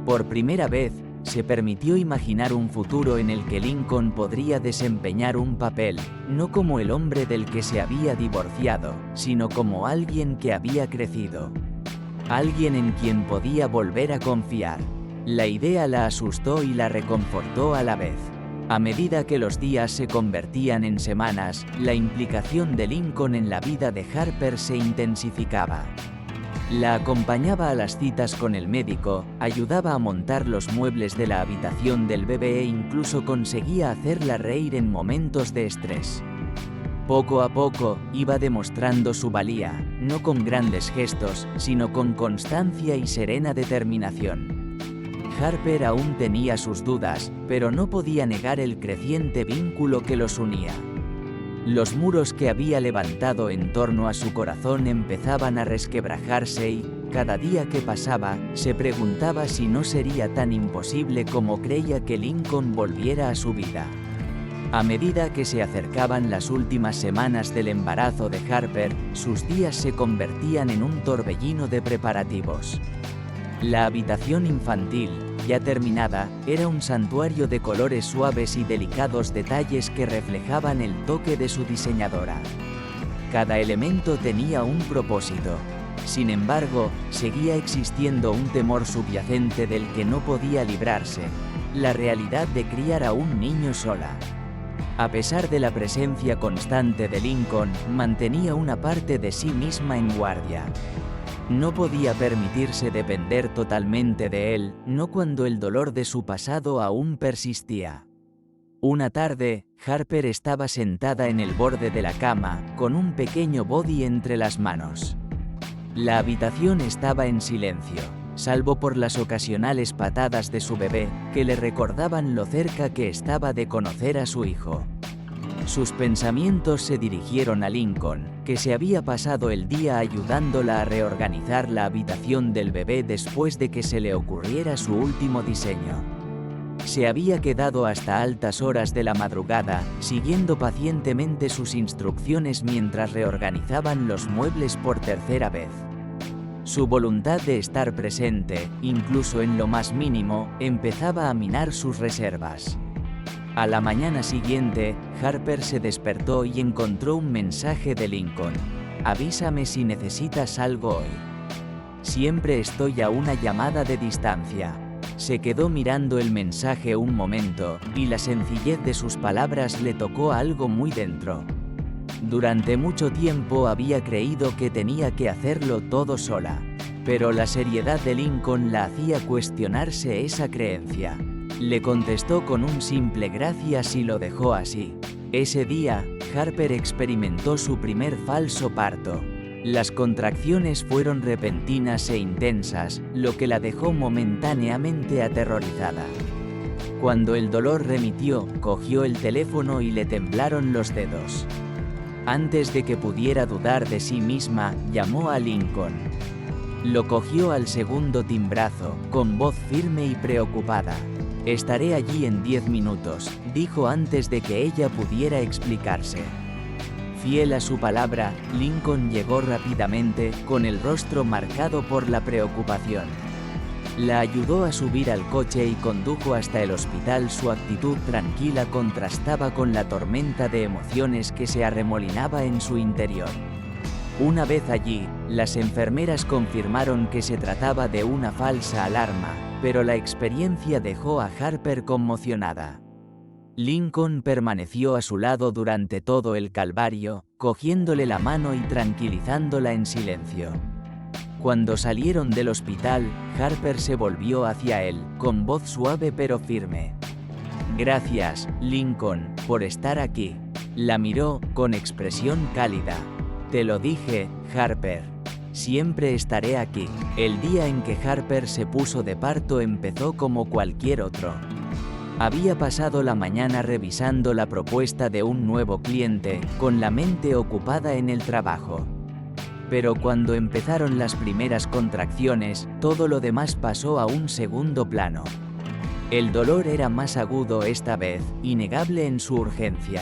Speaker 1: Por primera vez, se permitió imaginar un futuro en el que Lincoln podría desempeñar un papel, no como el hombre del que se había divorciado, sino como alguien que había crecido. Alguien en quien podía volver a confiar. La idea la asustó y la reconfortó a la vez. A medida que los días se convertían en semanas, la implicación de Lincoln en la vida de Harper se intensificaba. La acompañaba a las citas con el médico, ayudaba a montar los muebles de la habitación del bebé e incluso conseguía hacerla reír en momentos de estrés. Poco a poco, iba demostrando su valía, no con grandes gestos, sino con constancia y serena determinación. Harper aún tenía sus dudas, pero no podía negar el creciente vínculo que los unía. Los muros que había levantado en torno a su corazón empezaban a resquebrajarse y, cada día que pasaba, se preguntaba si no sería tan imposible como creía que Lincoln volviera a su vida. A medida que se acercaban las últimas semanas del embarazo de Harper, sus días se convertían en un torbellino de preparativos. La habitación infantil, ya terminada, era un santuario de colores suaves y delicados detalles que reflejaban el toque de su diseñadora. Cada elemento tenía un propósito. Sin embargo, seguía existiendo un temor subyacente del que no podía librarse: la realidad de criar a un niño sola. A pesar de la presencia constante de Lincoln, mantenía una parte de sí misma en guardia. No podía permitirse depender totalmente de él, no cuando el dolor de su pasado aún persistía. Una tarde, Harper estaba sentada en el borde de la cama, con un pequeño body entre las manos. La habitación estaba en silencio, salvo por las ocasionales patadas de su bebé, que le recordaban lo cerca que estaba de conocer a su hijo. Sus pensamientos se dirigieron a Lincoln, que se había pasado el día ayudándola a reorganizar la habitación del bebé después de que se le ocurriera su último diseño. Se había quedado hasta altas horas de la madrugada, siguiendo pacientemente sus instrucciones mientras reorganizaban los muebles por tercera vez. Su voluntad de estar presente, incluso en lo más mínimo, empezaba a minar sus reservas. A la mañana siguiente, Harper se despertó y encontró un mensaje de Lincoln: «Avísame si necesitas algo hoy. Siempre estoy a una llamada de distancia». Se quedó mirando el mensaje un momento, y la sencillez de sus palabras le tocó algo muy dentro. Durante mucho tiempo había creído que tenía que hacerlo todo sola, pero la seriedad de Lincoln la hacía cuestionarse esa creencia. Le contestó con un simple gracias y lo dejó así. Ese día, Harper experimentó su primer falso parto. Las contracciones fueron repentinas e intensas, lo que la dejó momentáneamente aterrorizada. Cuando el dolor remitió, cogió el teléfono y le temblaron los dedos. Antes de que pudiera dudar de sí misma, llamó a Lincoln. Lo cogió al segundo timbrazo, con voz firme y preocupada. «Estaré allí en 10 minutos», dijo antes de que ella pudiera explicarse. Fiel a su palabra, Lincoln llegó rápidamente, con el rostro marcado por la preocupación. La ayudó a subir al coche y condujo hasta el hospital. Su actitud tranquila contrastaba con la tormenta de emociones que se arremolinaba en su interior. Una vez allí, las enfermeras confirmaron que se trataba de una falsa alarma, pero la experiencia dejó a Harper conmocionada. Lincoln permaneció a su lado durante todo el calvario, cogiéndole la mano y tranquilizándola en silencio. Cuando salieron del hospital, Harper se volvió hacia él, con voz suave pero firme. «Gracias, Lincoln, por estar aquí». La miró, con expresión cálida. «Te lo dije, Harper. Siempre estaré aquí». El día en que Harper se puso de parto empezó como cualquier otro. Había pasado la mañana revisando la propuesta de un nuevo cliente, con la mente ocupada en el trabajo. Pero cuando empezaron las primeras contracciones, todo lo demás pasó a un segundo plano. El dolor era más agudo esta vez, innegable en su urgencia.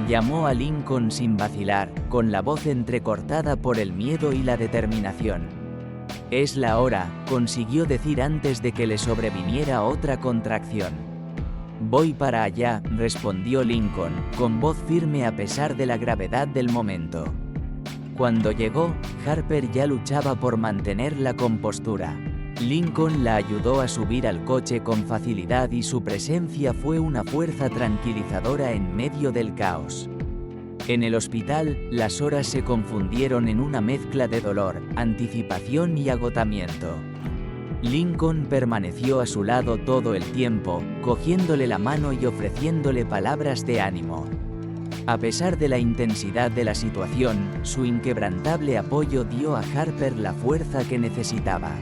Speaker 1: Llamó a Lincoln sin vacilar, con la voz entrecortada por el miedo y la determinación. Es la hora, consiguió decir antes de que le sobreviniera otra contracción. Voy para allá, respondió Lincoln, con voz firme a pesar de la gravedad del momento. Cuando llegó, Harper ya luchaba por mantener la compostura. Lincoln la ayudó a subir al coche con facilidad y su presencia fue una fuerza tranquilizadora en medio del caos. En el hospital, las horas se confundieron en una mezcla de dolor, anticipación y agotamiento. Lincoln permaneció a su lado todo el tiempo, cogiéndole la mano y ofreciéndole palabras de ánimo. A pesar de la intensidad de la situación, su inquebrantable apoyo dio a Harper la fuerza que necesitaba.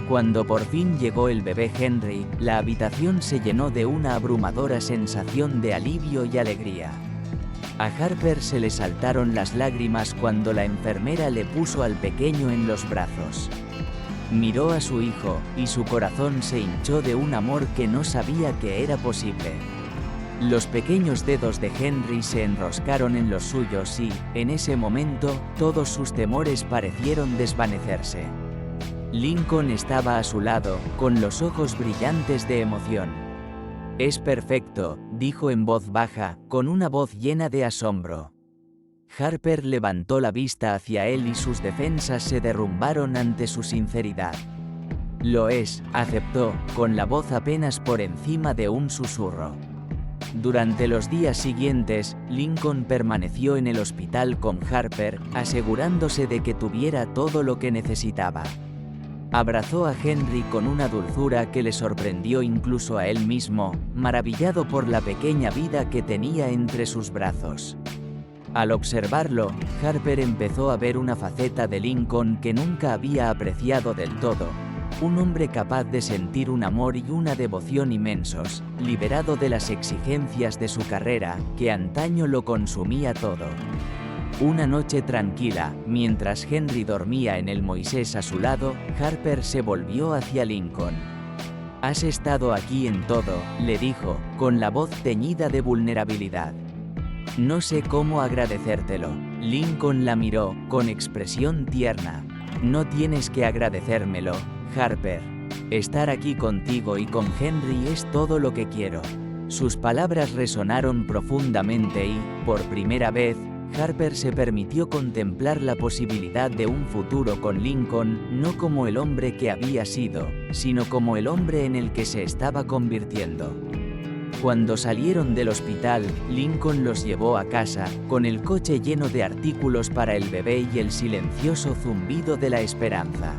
Speaker 1: Cuando por fin llegó el bebé Henry, la habitación se llenó de una abrumadora sensación de alivio y alegría. A Harper se le saltaron las lágrimas cuando la enfermera le puso al pequeño en los brazos. Miró a su hijo, y su corazón se hinchó de un amor que no sabía que era posible. Los pequeños dedos de Henry se enroscaron en los suyos y, en ese momento, todos sus temores parecieron desvanecerse. Lincoln estaba a su lado, con los ojos brillantes de emoción. «Es perfecto», dijo en voz baja, con una voz llena de asombro. Harper levantó la vista hacia él y sus defensas se derrumbaron ante su sinceridad. «Lo es», aceptó, con la voz apenas por encima de un susurro. Durante los días siguientes, Lincoln permaneció en el hospital con Harper, asegurándose de que tuviera todo lo que necesitaba. Abrazó a Henry con una dulzura que le sorprendió incluso a él mismo, maravillado por la pequeña vida que tenía entre sus brazos. Al observarlo, Harper empezó a ver una faceta de Lincoln que nunca había apreciado del todo, un hombre capaz de sentir un amor y una devoción inmensos, liberado de las exigencias de su carrera, que antaño lo consumía todo. Una noche tranquila, mientras Henry dormía en el Moisés a su lado, Harper se volvió hacia Lincoln. «Has estado aquí en todo», le dijo, con la voz teñida de vulnerabilidad. «No sé cómo agradecértelo». Lincoln la miró, con expresión tierna. «No tienes que agradecérmelo, Harper. Estar aquí contigo y con Henry es todo lo que quiero». Sus palabras resonaron profundamente y, por primera vez, Harper se permitió contemplar la posibilidad de un futuro con Lincoln, no como el hombre que había sido, sino como el hombre en el que se estaba convirtiendo. Cuando salieron del hospital, Lincoln los llevó a casa, con el coche lleno de artículos para el bebé y el silencioso zumbido de la esperanza.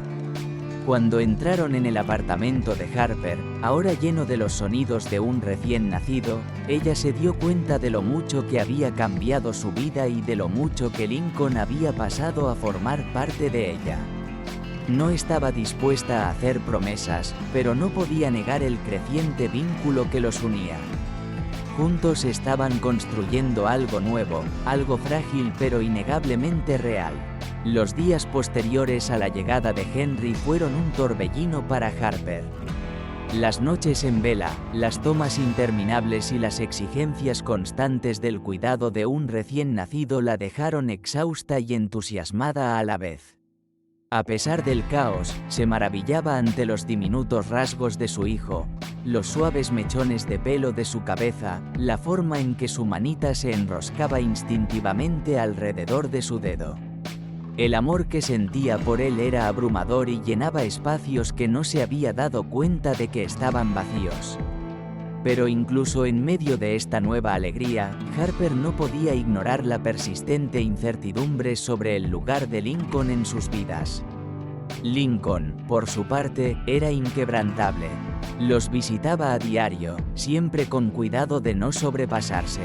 Speaker 1: Cuando entraron en el apartamento de Harper, ahora lleno de los sonidos de un recién nacido, ella se dio cuenta de lo mucho que había cambiado su vida y de lo mucho que Lincoln había pasado a formar parte de ella. No estaba dispuesta a hacer promesas, pero no podía negar el creciente vínculo que los unía. Juntos estaban construyendo algo nuevo, algo frágil pero innegablemente real. Los días posteriores a la llegada de Henry fueron un torbellino para Harper. Las noches en vela, las tomas interminables y las exigencias constantes del cuidado de un recién nacido la dejaron exhausta y entusiasmada a la vez. A pesar del caos, se maravillaba ante los diminutos rasgos de su hijo, los suaves mechones de pelo de su cabeza, la forma en que su manita se enroscaba instintivamente alrededor de su dedo. El amor que sentía por él era abrumador y llenaba espacios que no se había dado cuenta de que estaban vacíos. Pero incluso en medio de esta nueva alegría, Harper no podía ignorar la persistente incertidumbre sobre el lugar de Lincoln en sus vidas. Lincoln, por su parte, era inquebrantable. Los visitaba a diario, siempre con cuidado de no sobrepasarse.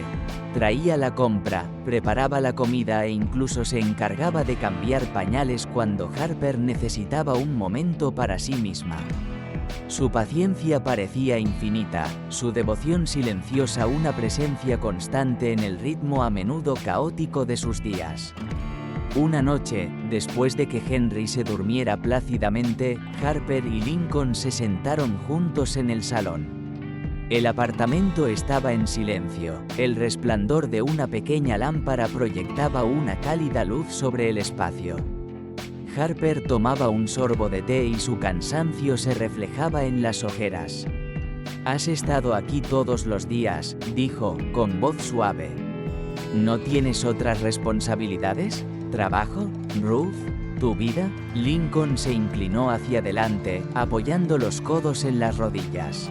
Speaker 1: Traía la compra, preparaba la comida e incluso se encargaba de cambiar pañales cuando Harper necesitaba un momento para sí misma. Su paciencia parecía infinita, su devoción silenciosa una presencia constante en el ritmo a menudo caótico de sus días. Una noche, después de que Henry se durmiera plácidamente, Harper y Lincoln se sentaron juntos en el salón. El apartamento estaba en silencio, el resplandor de una pequeña lámpara proyectaba una cálida luz sobre el espacio. Harper tomaba un sorbo de té y su cansancio se reflejaba en las ojeras. «Has estado aquí todos los días», dijo, con voz suave. «¿No tienes otras responsabilidades? ¿Trabajo? ¿Ruth? ¿Tu vida?» Lincoln se inclinó hacia adelante, apoyando los codos en las rodillas.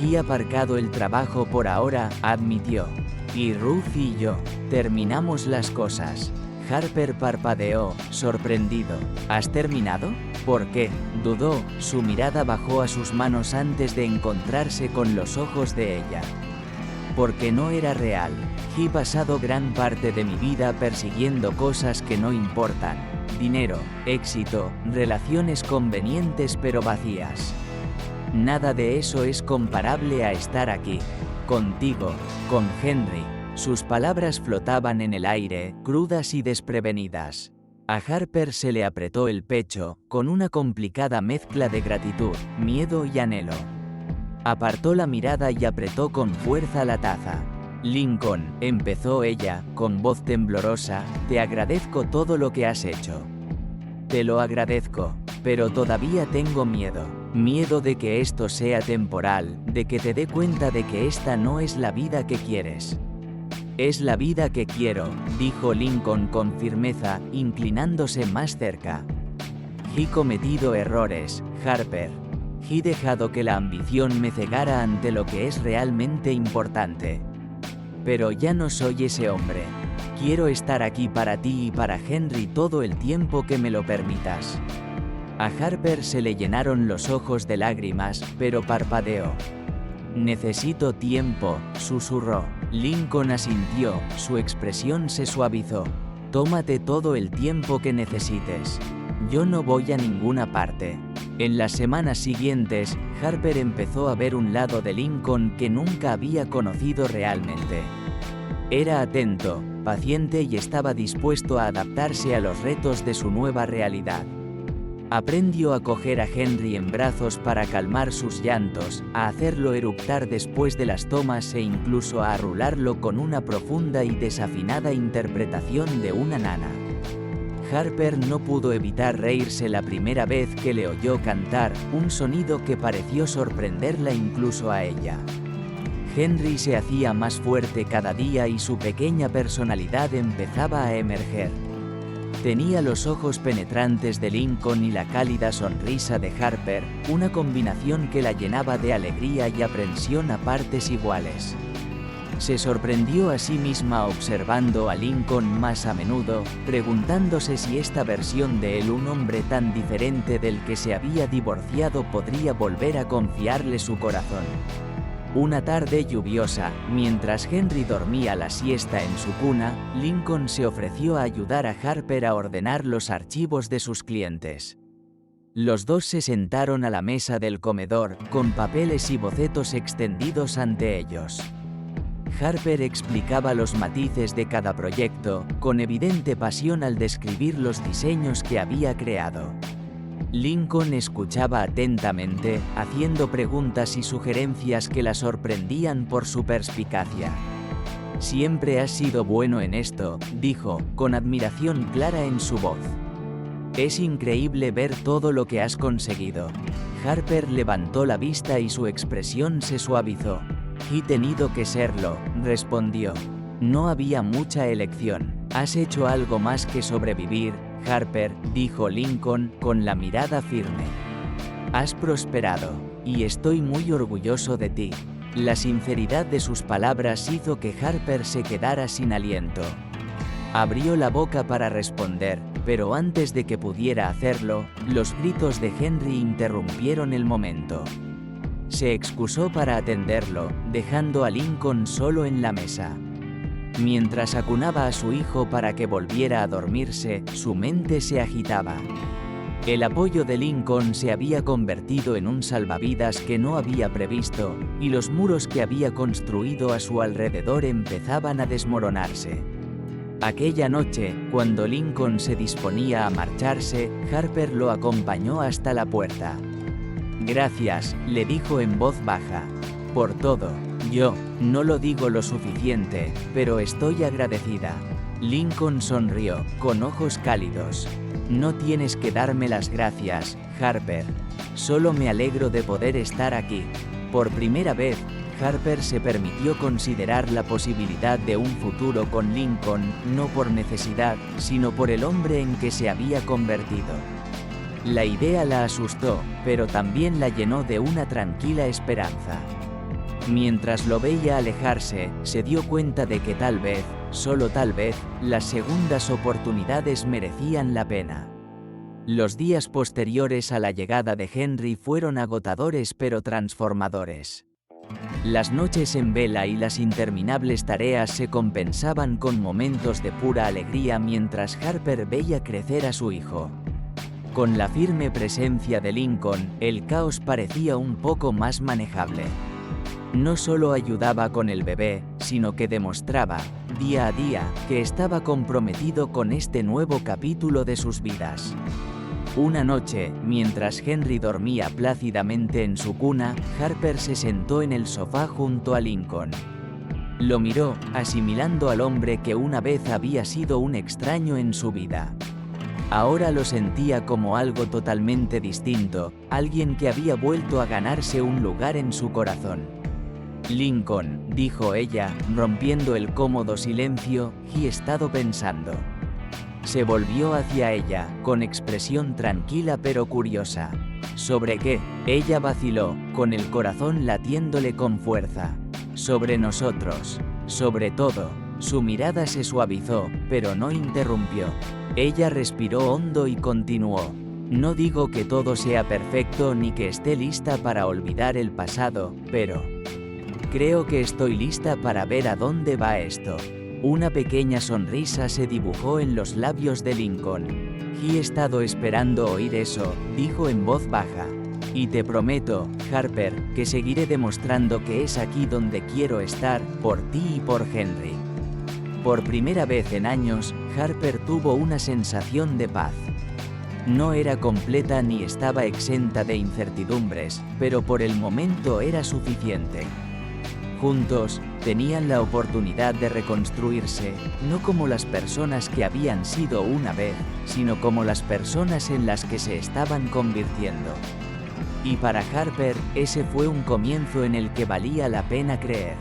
Speaker 1: «He aparcado el trabajo por ahora», admitió. «Y Ruth y yo terminamos las cosas». Harper parpadeó, sorprendido. «¿Has terminado? ¿Por qué?», dudó, su mirada bajó a sus manos antes de encontrarse con los ojos de ella. «Porque no era real. He pasado gran parte de mi vida persiguiendo cosas que no importan. Dinero, éxito, relaciones convenientes pero vacías. Nada de eso es comparable a estar aquí. Contigo, con Henry». Sus palabras flotaban en el aire, crudas y desprevenidas. A Harper se le apretó el pecho, con una complicada mezcla de gratitud, miedo y anhelo. Apartó la mirada y apretó con fuerza la taza. «Lincoln», empezó ella, con voz temblorosa, «te agradezco todo lo que has hecho. Te lo agradezco, pero todavía tengo miedo. Miedo de que esto sea temporal, de que te dé cuenta de que esta no es la vida que quieres». «Es la vida que quiero», dijo Lincoln con firmeza, inclinándose más cerca. «He cometido errores, Harper. He dejado que la ambición me cegara ante lo que es realmente importante. Pero ya no soy ese hombre. Quiero estar aquí para ti y para Henry todo el tiempo que me lo permitas». A Harper se le llenaron los ojos de lágrimas, pero parpadeó. «Necesito tiempo», susurró. Lincoln asintió, su expresión se suavizó. «Tómate todo el tiempo que necesites. Yo no voy a ninguna parte». En las semanas siguientes, Harper empezó a ver un lado de Lincoln que nunca había conocido realmente. Era atento, paciente y estaba dispuesto a adaptarse a los retos de su nueva realidad. Aprendió a coger a Henry en brazos para calmar sus llantos, a hacerlo eructar después de las tomas e incluso a arrularlo con una profunda y desafinada interpretación de una nana. Harper no pudo evitar reírse la primera vez que le oyó cantar, un sonido que pareció sorprenderla incluso a ella. Henry se hacía más fuerte cada día y su pequeña personalidad empezaba a emerger. Tenía los ojos penetrantes de Lincoln y la cálida sonrisa de Harper, una combinación que la llenaba de alegría y aprensión a partes iguales. Se sorprendió a sí misma observando a Lincoln más a menudo, preguntándose si esta versión de él, un hombre tan diferente del que se había divorciado, podría volver a confiarle su corazón. Una tarde lluviosa, mientras Henry dormía la siesta en su cuna, Lincoln se ofreció a ayudar a Harper a ordenar los archivos de sus clientes. Los dos se sentaron a la mesa del comedor, con papeles y bocetos extendidos ante ellos. Harper explicaba los matices de cada proyecto, con evidente pasión al describir los diseños que había creado. Lincoln escuchaba atentamente, haciendo preguntas y sugerencias que la sorprendían por su perspicacia. «Siempre has sido bueno en esto», dijo, con admiración clara en su voz. «Es increíble ver todo lo que has conseguido». Harper levantó la vista y su expresión se suavizó. «He tenido que serlo», respondió. «No había mucha elección. Has hecho algo más que sobrevivir, Harper», dijo Lincoln, con la mirada firme. «Has prosperado, y estoy muy orgulloso de ti». La sinceridad de sus palabras hizo que Harper se quedara sin aliento. Abrió la boca para responder, pero antes de que pudiera hacerlo, los gritos de Henry interrumpieron el momento. Se excusó para atenderlo, dejando a Lincoln solo en la mesa. Mientras acunaba a su hijo para que volviera a dormirse, su mente se agitaba. El apoyo de Lincoln se había convertido en un salvavidas que no había previsto, y los muros que había construido a su alrededor empezaban a desmoronarse. Aquella noche, cuando Lincoln se disponía a marcharse, Harper lo acompañó hasta la puerta. «Gracias», le dijo en voz baja, «por todo. Yo no lo digo lo suficiente, pero estoy agradecida». Lincoln sonrió, con ojos cálidos. No tienes que darme las gracias, Harper. Solo me alegro de poder estar aquí. Por primera vez, Harper se permitió considerar la posibilidad de un futuro con Lincoln, no por necesidad, sino por el hombre en que se había convertido. La idea la asustó, pero también la llenó de una tranquila esperanza. Mientras lo veía alejarse, se dio cuenta de que tal vez, solo tal vez, las segundas oportunidades merecían la pena. Los días posteriores a la llegada de Henry fueron agotadores pero transformadores. Las noches en vela y las interminables tareas se compensaban con momentos de pura alegría mientras Harper veía crecer a su hijo. Con la firme presencia de Lincoln, el caos parecía un poco más manejable. No solo ayudaba con el bebé, sino que demostraba, día a día, que estaba comprometido con este nuevo capítulo de sus vidas. Una noche, mientras Henry dormía plácidamente en su cuna, Harper se sentó en el sofá junto a Lincoln. Lo miró, asimilando al hombre que una vez había sido un extraño en su vida. Ahora lo sentía como algo totalmente distinto, alguien que había vuelto a ganarse un lugar en su corazón. Lincoln, dijo ella, rompiendo el cómodo silencio, he estado pensando. Se volvió hacia ella, con expresión tranquila pero curiosa. ¿Sobre qué? Ella vaciló, con el corazón latiéndole con fuerza. Sobre nosotros. Sobre todo. Su mirada se suavizó, pero no interrumpió. Ella respiró hondo y continuó. No digo que todo sea perfecto ni que esté lista para olvidar el pasado, pero creo que estoy lista para ver a dónde va esto. Una pequeña sonrisa se dibujó en los labios de Lincoln. He estado esperando oír eso, dijo en voz baja. Y te prometo, Harper, que seguiré demostrando que es aquí donde quiero estar, por ti y por Henry. Por primera vez en años, Harper tuvo una sensación de paz. No era completa ni estaba exenta de incertidumbres, pero por el momento era suficiente. Juntos, tenían la oportunidad de reconstruirse, no como las personas que habían sido una vez, sino como las personas en las que se estaban convirtiendo. Y para Harper, ese fue un comienzo en el que valía la pena creer.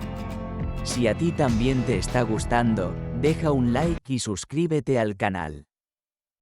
Speaker 1: Si a ti también te está gustando, deja un like y suscríbete al canal.